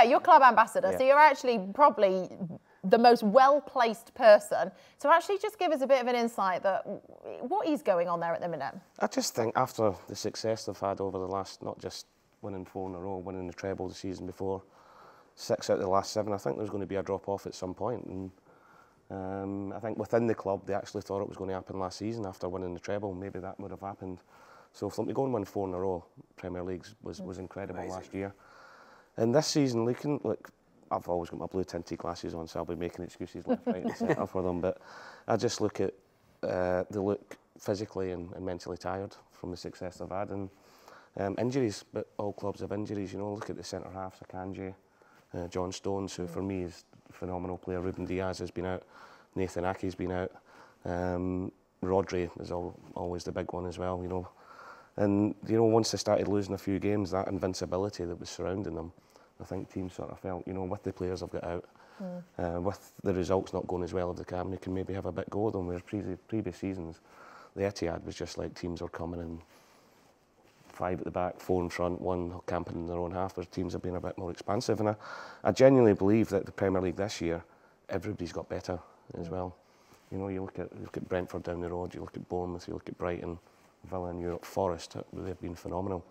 you're club ambassador, so you're actually probably the most well-placed person to actually just give us a bit of an insight that what is going on there at the minute. I just think after the success they've had over the last, not just winning 4 in a row, winning the treble the season before, 6 out of the last 7, I think there's going to be a drop-off at some point. And I think within the club, they actually thought it was going to happen last season after winning the treble. Maybe that would have happened. So for them to go and win 4 in a row, Premier Leagues, was incredible. Amazing. Last year. And this season, look, I've always got my blue tinted glasses on, so I'll be making excuses left, right and centre for them. But I just look at they look physically and mentally tired from the success they've had. And injuries, but all clubs have injuries. You know, look at the centre halves, Akanji, John Stones, who for me is a phenomenal player. Ruben Diaz has been out. Nathan Ake's been out. Rodri is always the big one as well, you know. And, you know, once they started losing a few games, that invincibility that was surrounding them, I think teams sort of felt, you know, with the players I've got out, with the results not going as well as they can maybe have a bit go of them, whereas previous seasons, the Etihad was just like teams were coming in 5 at the back, 4 in front, 1 camping in their own half, where teams have been a bit more expansive. And I genuinely believe that the Premier League this year, everybody's got better as well. You know, you look at Brentford down the road, you look at Bournemouth, you look at Brighton, Villa in Europe, Forest, they've been phenomenal.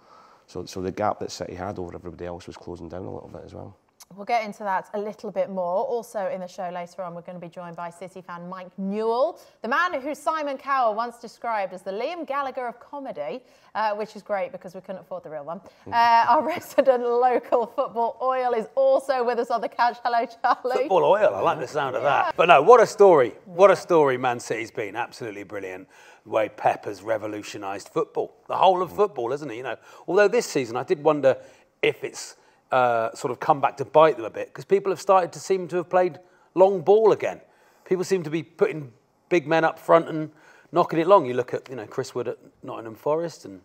So the gap that City had over everybody else was closing down a little bit as well. We'll get into that a little bit more. Also in the show later on, we're going to be joined by City fan Mike Newell, the man who Simon Cowell once described as the Liam Gallagher of comedy, which is great because we couldn't afford the real one. Our resident local football oil is also with us on the couch. Hello, Charlie. Football oil, I like the sound of that. But no, what a story. What a story Man City's been. Absolutely brilliant. The way Pep has revolutionised football. The whole of football, isn't it? You know, although this season I did wonder if it's sort of come back to bite them a bit, because people have started to seem to have played long ball again. People seem to be putting big men up front and knocking it long. You look at, you know, Chris Wood at Nottingham Forest, and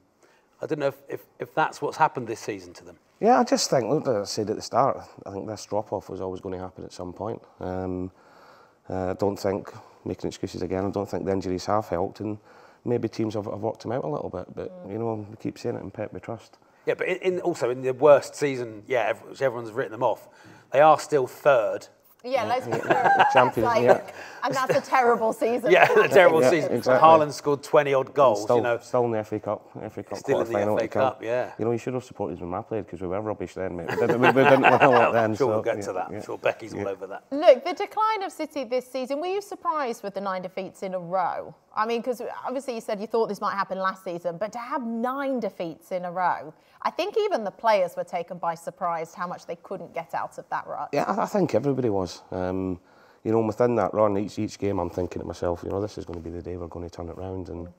I don't know if that's what's happened this season to them. Yeah, I just think, look, as I said at the start, I think this drop-off was always going to happen at some point. I don't think, making excuses again, I don't think the injuries have helped, and maybe teams have worked them out a little bit, but, you know, we keep saying it, in Pep we trust. Yeah, but also in the worst season, everyone's written them off, they are still third. Yeah, let's be clear. Champions, like, and that's a terrible season. Yeah, a terrible season. Exactly. Haaland scored 20-odd goals, still, you know. Still in the FA Cup Still in the FA Cup, yeah. You know, you should have supported when I played, because we were rubbish then, mate. We didn't win a lot then. I'm sure we'll get to that. I'm sure Becky's all over that. Look, the decline of City this season, were you surprised with the 9 defeats in a row? I mean, because obviously you said you thought this might happen last season, but to have 9 defeats in a row, I think even the players were taken by surprise how much they couldn't get out of that rut. Yeah, I think everybody was. You know, within that run, each game, I'm thinking to myself, you know, this is going to be the day we're going to turn it round. And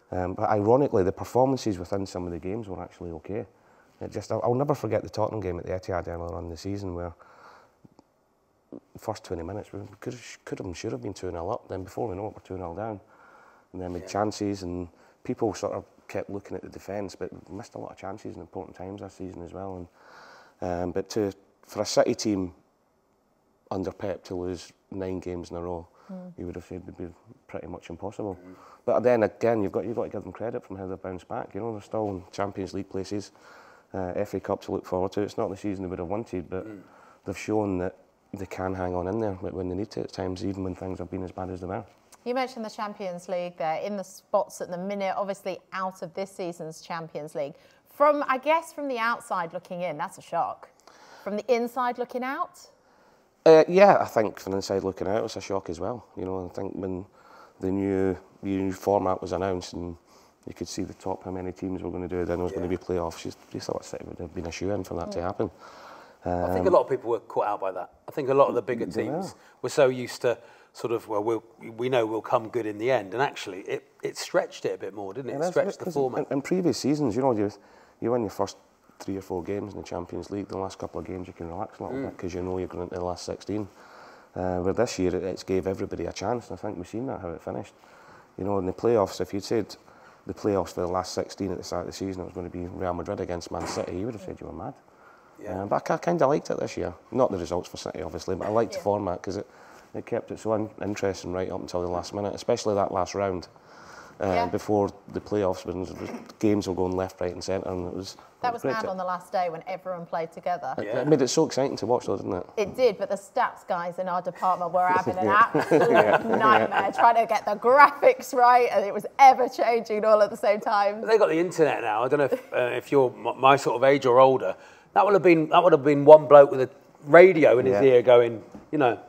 but ironically, the performances within some of the games were actually okay. I'll never forget the Tottenham game at the Etihad earlier on in the season, where first 20 minutes we could have and should have been 2-0 up. Then before we know it, we're 2-0 down, and then with chances, and people sort of kept looking at the defence, but we missed a lot of chances in important times this season as well. And but for a City team under Pep to lose 9 games in a row, you would have said would be pretty much impossible. But then again, you've got to give them credit from how they've bounced back. You know, they're still in Champions League places, FA Cup to look forward to. It's not the season they would have wanted, but they've shown that they can hang on in there when they need to at times, even when things have been as bad as they were. You mentioned the Champions League there, in the spots at the minute, obviously out of this season's Champions League. I guess from the outside looking in, that's a shock. From the inside looking out? Yeah, I think from the inside looking out, it's a shock as well. You know, I think when the new format was announced and you could see the top how many teams were going to do it, then there was going to be playoffs. You thought City would have been a shoe-in for that to happen. I think a lot of people were caught out by that. I think a lot of the bigger teams were so used to sort of, well, we know we'll come good in the end, and actually it stretched it a bit more, didn't it? It stretched the format. In previous seasons, you know, you win your first 3 or 4 games in the Champions League. The last couple of games you can relax a little bit because you know you're going into the last 16. Where this year it's gave everybody a chance, and I think we've seen that how it finished. You know, in the playoffs, if you'd said the playoffs for the last 16 at the start of the season it was going to be Real Madrid against Man City, you would have said you were mad. Yeah. But I kind of liked it this year. Not the results for City, obviously, but I liked the format because it kept it so interesting right up until the last minute, especially that last round. before the playoffs, when games were going left, right and centre, and it was... That was mad on the last day when everyone played together. It made it so exciting to watch though, didn't it? It did, but the stats guys in our department were having an absolute nightmare trying to get the graphics right, and it was ever changing all at the same time. They got the internet now. I don't know if you're my sort of age or older. That would have been one bloke with a radio in his ear going, you know,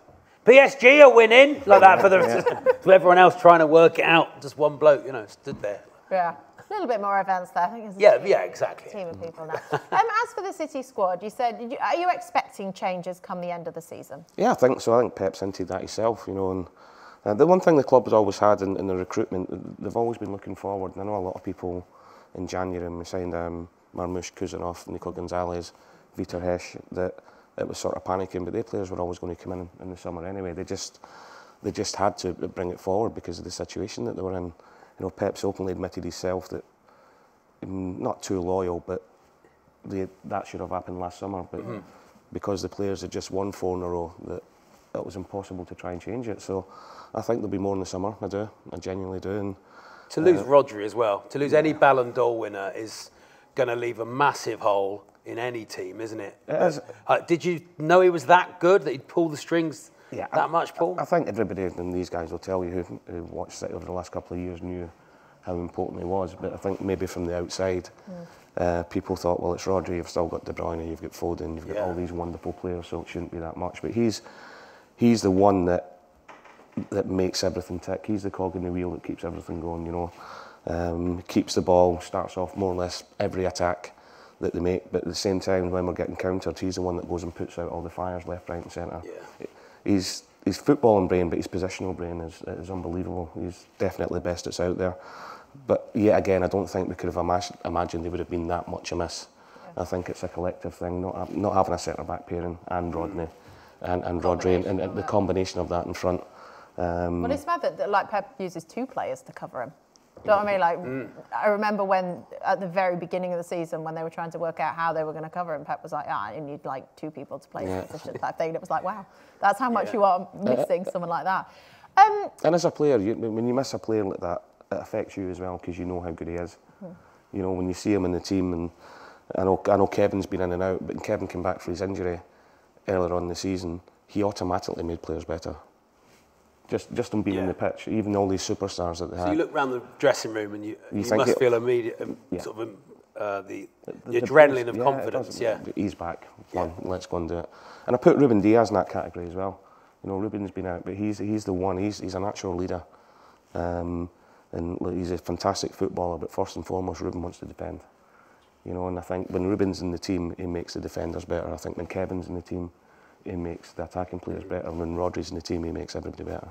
PSG are winning, like that for everyone else trying to work it out. Just one bloke, you know, stood there. Yeah. A little bit more events there, I think. Exactly. Team of people now. As for the City squad, you said, are you expecting changes come the end of the season? Yeah, I think so. I think Pep's hinted that himself, you know. And the one thing the club has always had in the recruitment, they've always been looking forward. And I know a lot of people in January, when we signed Marmoush, Kuzanov, Nico Gonzalez, Vitor Hesh, that it was sort of panicking, but their players were always going to come in the summer anyway. They just had to bring it forward because of the situation that they were in. You know, Pep's openly admitted himself that not too loyal, but that should have happened last summer. But because the players had just won 4 in a row, that was impossible to try and change it. So I think there'll be more in the summer. I genuinely do. And to lose Rodri as well, to lose any Ballon d'Or winner is going to leave a massive hole in any team, isn't it? It is. Did you know he was that good, that he'd pull the strings that much, Paul? I think everybody, and these guys will tell you who watched City over the last couple of years, knew how important he was. But I think maybe from the outside, people thought, well, it's Rodri, you've still got De Bruyne, you've got Foden, you've got all these wonderful players, so it shouldn't be that much. But he's the one that makes everything tick. He's the cog in the wheel that keeps everything going, you know. Keeps the ball, starts off more or less every attack that they make, but at the same time, when we're getting countered, he's the one that goes and puts out all the fires left, right and centre. Yeah. He's footballing brain, but his positional brain is unbelievable. He's definitely the best that's out there. But yet again, I don't think we could have imagined they would have been that much amiss. Yeah. I think it's a collective thing, not having a centre-back pairing and Rodney and Rodri, and the combination of that in front. Well, it's mad that like Pep uses 2 players to cover him. Do you know what I mean? Like, I remember when, at the very beginning of the season, when they were trying to work out how they were going to cover him, Pep was like, you need like 2 people to play the position type thing. And it was like, wow, that's how much you are missing someone like that. And as a player, when you miss a player like that, it affects you as well because you know how good he is. You know, when you see him in the team, and I know Kevin's been in and out, but when Kevin came back for his injury earlier on in the season, he automatically made players better. Just on being in the pitch, even all these superstars that they had. So you look around the dressing room and you must feel immediate, sort of the adrenaline of confidence. He's back. Let's go and do it. And I put Ruben Diaz in that category as well. You know, Ruben's been out, but he's the one. He's a natural leader, and he's a fantastic footballer. But first and foremost, Ruben wants to defend. You know, and I think when Ruben's in the team, he makes the defenders better. I think when Kevin's in the team, he makes the attacking players better. And when Rodri's in the team, he makes everybody better.